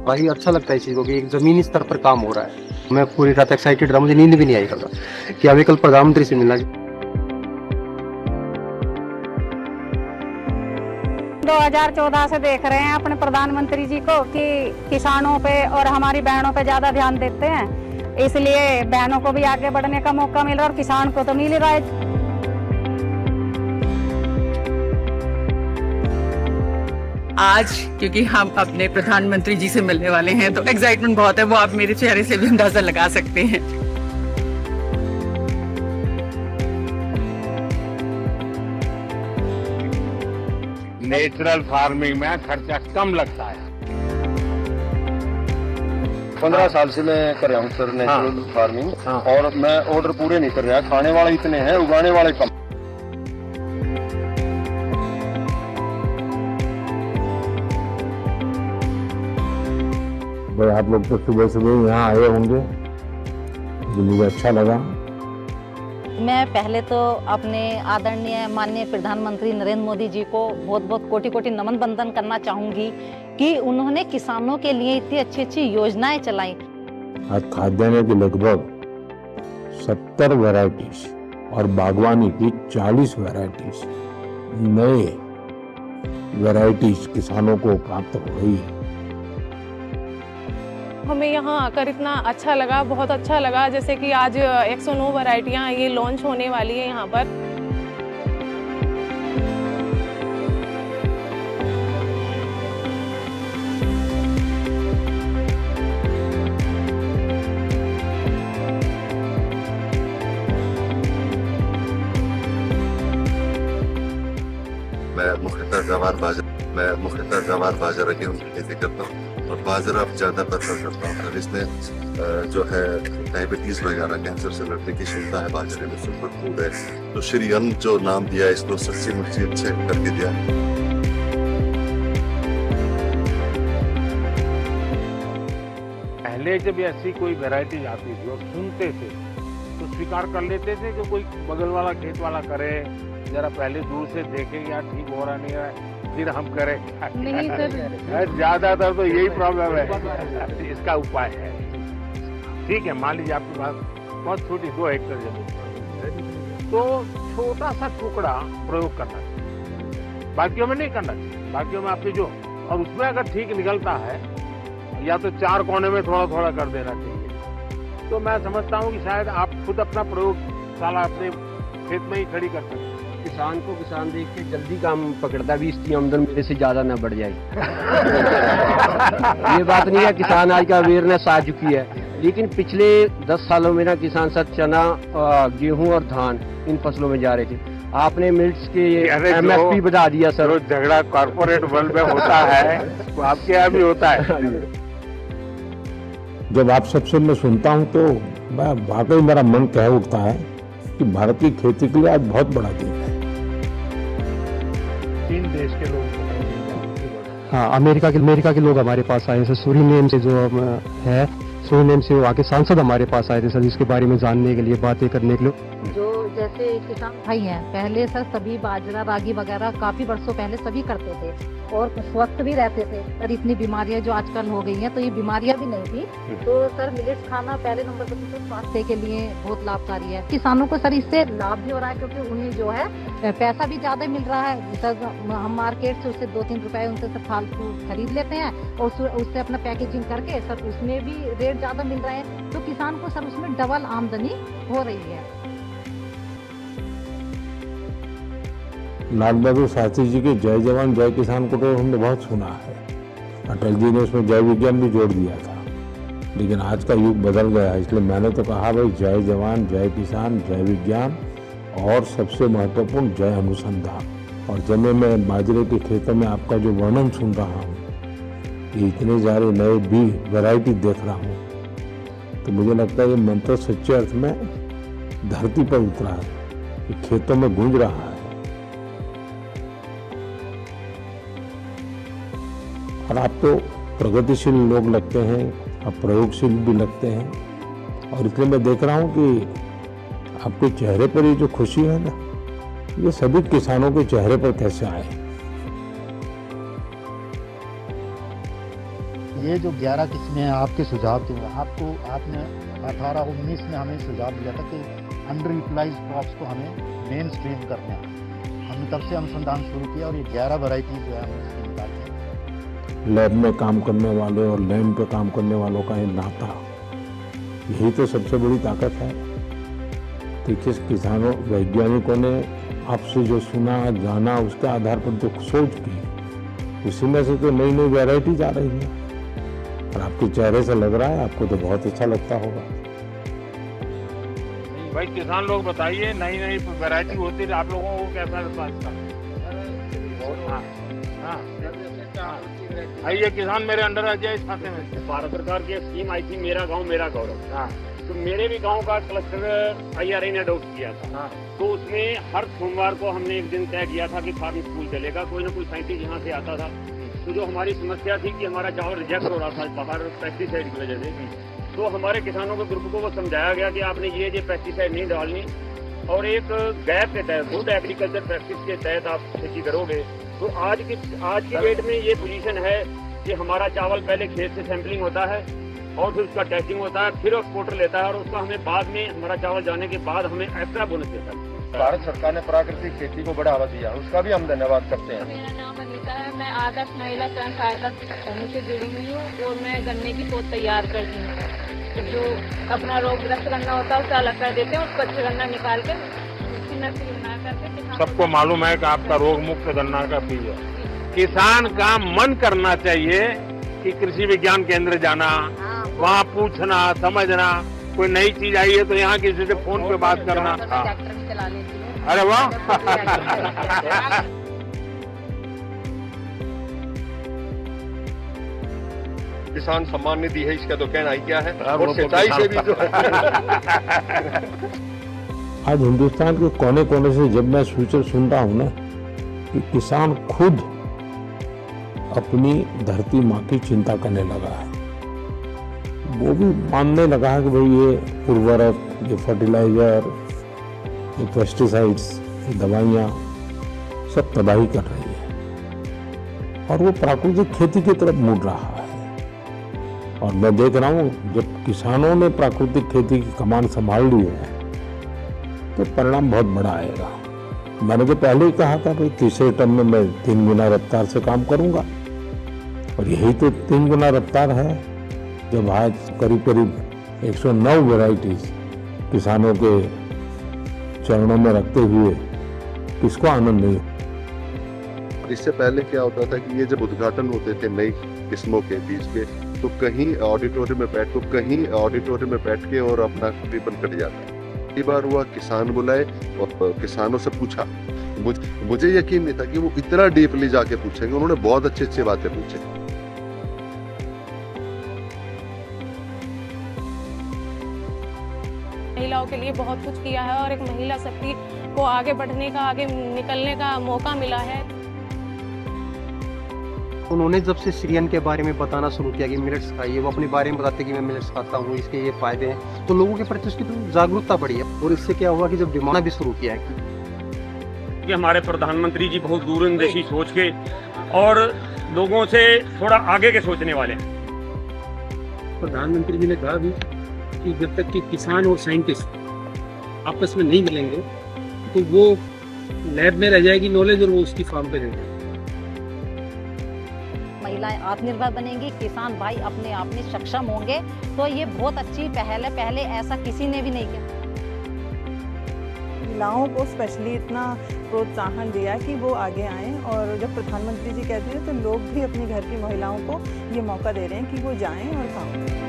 भाई अच्छा लगता है इस चीज़ को कि एक ज़मीनी स्तर पर काम हो रहा है। मैं पूरी रात एक्साइटेड रहा, मुझे नींद भी नहीं आई कल कि हमें कल प्रधानमंत्री से मिलना। 2014 से देख रहे हैं अपने प्रधानमंत्री जी को कि किसानों पे और हमारी बहनों पे ज्यादा ध्यान देते हैं, इसलिए बहनों को भी आगे बढ़ने का मौका मिल रहा है और किसान को तो मिल रहा है। आज क्योंकि हम अपने प्रधानमंत्री जी से मिलने वाले हैं तो एक्साइटमेंट बहुत है, वो आप मेरे चेहरे से भी अंदाजा लगा सकते हैं। नेचुरल फार्मिंग में खर्चा कम लगता है। 15 साल से मैं कर रहा हूँ सर नेचुरल फार्मिंग। और मैं ऑर्डर पूरे नहीं कर रहा, खाने वाले इतने हैं, उगाने वाले कम। भाई आप लोग तो सुबह सुबह यहाँ आए होंगे, जो मुझे अच्छा लगा। मैं पहले तो अपने आदरणीय माननीय प्रधानमंत्री नरेंद्र मोदी जी को बहुत बहुत कोटि कोटि नमन बंदन करना चाहूँगी कि उन्होंने किसानों के लिए इतनी अच्छी अच्छी योजनाएं चलाई। आज खाद्यान्न की लगभग 70 वैरायटीज और बागवानी की 40 वैरायटीज, नए वैरायटीज किसानों को प्राप्त हो रही है। हमें यहाँ आकर इतना अच्छा लगा, बहुत अच्छा लगा। जैसे कि आज 109 वैरायटियाँ ये लॉन्च होने वाली है यहाँ पर। मैं मुख्यतः जवार बाजरा गेहूं की खेती करता हूँ और बाजरा ज़्यादा प्रेफर करता हूँ। और इसमें जो है डायबिटीज़ वगैरह कैंसर से लड़ने की क्षमता है बाजरे में, सुपर फूड है। तो श्री अन्न जो नाम दिया इसको सच्ची मुच्ची अच्छे करके दिया। पहले जब ऐसी कोई वैरायटी आती थी और सुनते थे तो स्वीकार कर लेते थे कि कोई बगल वाला खेत वाला करे, जरा पहले दूर से देखें यार ठीक हो रहा नहीं है, फिर हम करें। नहीं सर, ज्यादातर तो यही प्रॉब्लम है। इसका उपाय है, ठीक है, मान लीजिए आपके पास बहुत छोटी 2 हेक्टेयर जमीन, तो छोटा सा टुकड़ा प्रयोग करना चाहिए, बाकियों में नहीं करना चाहिए। बाकियों में आपकी जो, और उसमें अगर ठीक निकलता है या तो 4 कोने में थोड़ा थोड़ा कर देना चाहिए। तो मैं समझता हूँ कि शायद आप खुद अपना प्रयोगशाला अपने खेत में ही खड़ी कर सकते हैं। किसान को किसान देख के जल्दी काम पकड़ता भी, इसकी आमदन मेरे से ज्यादा ना बढ़ जाए। ये बात नहीं है, किसान आज का अवेयरनेस आ चुकी है, लेकिन पिछले 10 सालों में ना किसान सब चना, गेहूं और धान इन फसलों में जा रहे थे। आपने मिल्स के MSP बढ़ा दिया सर। झगड़ा कॉर्पोरेट वर्ल्ड में होता है वो आपके यहाँ भी होता है। जब आप सबसे मैं सुनता हूँ तो मैं वाकई मेरा मन कह उठता है कि भारत की खेती के लिए आज बहुत बड़ा दिन है। 3 देश के लोग, हाँ, अमेरिका के लोग हमारे पास आए, सर सूरीनेम से जो है, सूरीनेम से आके सांसद हमारे पास आए थे सर, इसके बारे में जानने के लिए, बातें करने के लिए। जो जैसे किसान भाई हैं, पहले सर सभी बाजरा रागी वगैरह काफी वर्षों पहले सभी करते थे और स्वस्थ भी रहते थे। पर इतनी बीमारियां जो आजकल हो गई हैं, तो ये बीमारियां भी नहीं थी। तो सर मिलेट्स खाना पहले नंबर पर तो स्वास्थ्य के लिए बहुत लाभकारी है। किसानों को सर इससे लाभ भी हो रहा है, क्योंकि उन्हें जो है पैसा भी ज्यादा मिल रहा है। सर हम मार्केट से उससे 2-3 रुपए उनसे सर फालतू खरीद लेते हैं और उससे अपना पैकेजिंग करके सर उसमें भी रेट ज्यादा मिल रहा है, तो किसान को सर उसमें डबल आमदनी हो रही है। लाल बहादुर शास्त्री जी के जय जवान जय किसान को तो हमने बहुत सुना है, अटल जी ने उसमें जय विज्ञान भी जोड़ दिया था, लेकिन आज का युग बदल गया है। इसलिए मैंने तो कहा भाई जय जवान जय किसान जय विज्ञान और सबसे महत्वपूर्ण जय अनुसंधान। और जब मैं बाजरे के खेतों में आपका जो वर्णन सुन रहा हूँ, ये इतने सारे नए बीज वैरायटी देख रहा हूँ, तो मुझे लगता है ये मंत्र सच्चे अर्थ में धरती पर उतरा है, ये खेतों में गूंज रहा है। और आप तो प्रगतिशील लोग लगते हैं, आप प्रयोगशील भी लगते हैं, और इसलिए मैं देख रहा हूँ कि आपके चेहरे पर ये जो खुशी है ना, ये सभी किसानों के चेहरे पर कैसे आए। ये जो 11 किस्में हैं आपके सुझाव थे, आपने 18-19 में हमें सुझाव दिया था कि अंडर यूटिलाइज क्रॉप्स को हमें मेन स्ट्रीम करना है। हमने तब से अनुसंधान शुरू किया और ये 11 वैरायटी जो है हमने इसकी निकाली है। लैब में काम करने वाले और लैंड पे काम करने वालों का ये नाता, यही तो सबसे बड़ी ताकत है कि किस किसानों वैज्ञानिकों ने आपसे जो सुना जाना उसके आधार पर जो सोच की, उसी में से तो नई नई वैरायटीज आ रही है। और आपके चेहरे से लग रहा है आपको तो बहुत अच्छा लगता होगा। भाई किसान लोग बताइए, नई नई वैरायटी होती है, आप लोगों को कैसा लगता है? ये किसान मेरे अंडर आ जाए इस खाते में। भारत सरकार की स्कीम आई थी मेरा गांव मेरा गौरव। तो मेरे भी गांव का क्लस्टर IRI ने अडॉप्ट किया था। तो उसमें हर सोमवार को हमने एक दिन तय किया था कि फार्म स्कूल चलेगा, कोई ना कोई साइंटिस्ट यहाँ से आता था। तो जो हमारी समस्या थी कि हमारा चावल रिजेक्ट हो रहा था बाहर पेस्टिसाइड की वजह से, तो हमारे किसानों के ग्रुप को वो समझाया गया कि आपने ये पेस्टिसाइड नहीं डालनी और एक गैप के तहत गुड एग्रीकल्चर प्रैक्टिस के तहत आप खेती करोगे। तो आज की डेट में ये पोजीशन है कि हमारा चावल पहले खेत से सैंपलिंग होता है और फिर उसका टेस्टिंग होता है, फिर एक्सपोर्टर लेता है और उसका हमें बाद में हमारा चावल जाने के बाद हमें एक्स्ट्रा बोनस देता है। भारत सरकार ने प्राकृतिक खेती को बढ़ावा दिया, उसका भी हम धन्यवाद करते हैं। मेरा नाम अनीता है, मैं आदर्श महिला स्वयं सहायता समूह से जुड़ी हुई हूँ और मैं गन्ने की पोत तैयार करती हूँ। जो अपना रोगग्रस्त गन्ना होता है उसे अलग कर देते हैं, उसको अच्छा गन्ना निकाल के उसकी नस्ल बना करके सबको मालूम है कि आपका रोग मुक्त गन्ना का बीज है। किसान का मन करना चाहिए कि कृषि विज्ञान केंद्र जाना, वहाँ पूछना समझना, कोई नई चीज आई है तो यहाँ किसी से फोन पे बात करना। अरे वाह किसान सम्मान निधि है, इसका तो कहना ही क्या है। और सिंचाई से भी जो आज हिंदुस्तान के कोने कोने से जब मैं सूचना सुनता हूँ ना कि किसान खुद अपनी धरती माँ की चिंता करने लगा है, वो भी मानने लगा है कि भाई ये उर्वरक, ये फर्टिलाइजर, ये पेस्टिसाइड्स, ये दवाइयाँ सब तबाही कर रही है और वो प्राकृतिक खेती की तरफ मुड़ रहा है। और मैं देख रहा हूँ जब किसानों ने प्राकृतिक खेती की कमान संभाल ली है तो परिणाम बहुत बड़ा आएगा। मैंने तो पहले ही कहा था भाई तीसरे टर्म में मैं 3 गुना रफ्तार से काम करूंगा और यही तो 3 गुना रफ्तार है जब आज करीब करीब 109 वैरायटीज किसानों के चरणों में रखते हुए किसको आनंद नहीं। इससे पहले क्या होता था कि ये जब उद्घाटन होते थे नई किस्मों के बीज के, तो कहीं ऑडिटोरियम में बैठ के और अपना रिबन कट जाता। कई बार हुआ किसान बुलाए और किसानों से पूछा, मुझे यकीन नहीं था कि वो इतना डीपली जाके पूछेंगे। उन्होंने बहुत अच्छी बातें पूछी। महिलाओं के लिए बहुत कुछ किया है और एक महिला शक्ति को आगे बढ़ने का, आगे निकलने का मौका मिला है। उन्होंने जब से सीरियन के बारे में बताना शुरू किया कि मिलेट्स खाइए, वो अपने बारे में बताते कि मैं मिलेट्स खाता हूँ, इसके ये फायदे हैं, तो लोगों के प्रति उसकी जागरूकता बढ़ी है। और इससे क्या हुआ कि जब डिमांड भी शुरू किया है कि हमारे प्रधानमंत्री जी बहुत दूरंदेशी सोच के और लोगों से थोड़ा आगे के सोचने वाले हैं। प्रधानमंत्री जी ने कहा भी कि जब तक कि किसान और साइंटिस्ट आपस में नहीं मिलेंगे तो वो लैब में रह जाएगी नॉलेज और वो उसकी फार्म पे रह जाएगी। महिलाएं आत्मनिर्भर बनेंगी, किसान भाई अपने आप में सक्षम होंगे, तो ये बहुत अच्छी पहल है। पहले ऐसा किसी ने भी नहीं किया। महिलाओं को स्पेशली इतना प्रोत्साहन दिया कि वो आगे आएं और जब प्रधानमंत्री जी कहते हैं तो लोग भी अपने घर की महिलाओं को ये मौका दे रहे हैं कि वो जाएं और काम करें।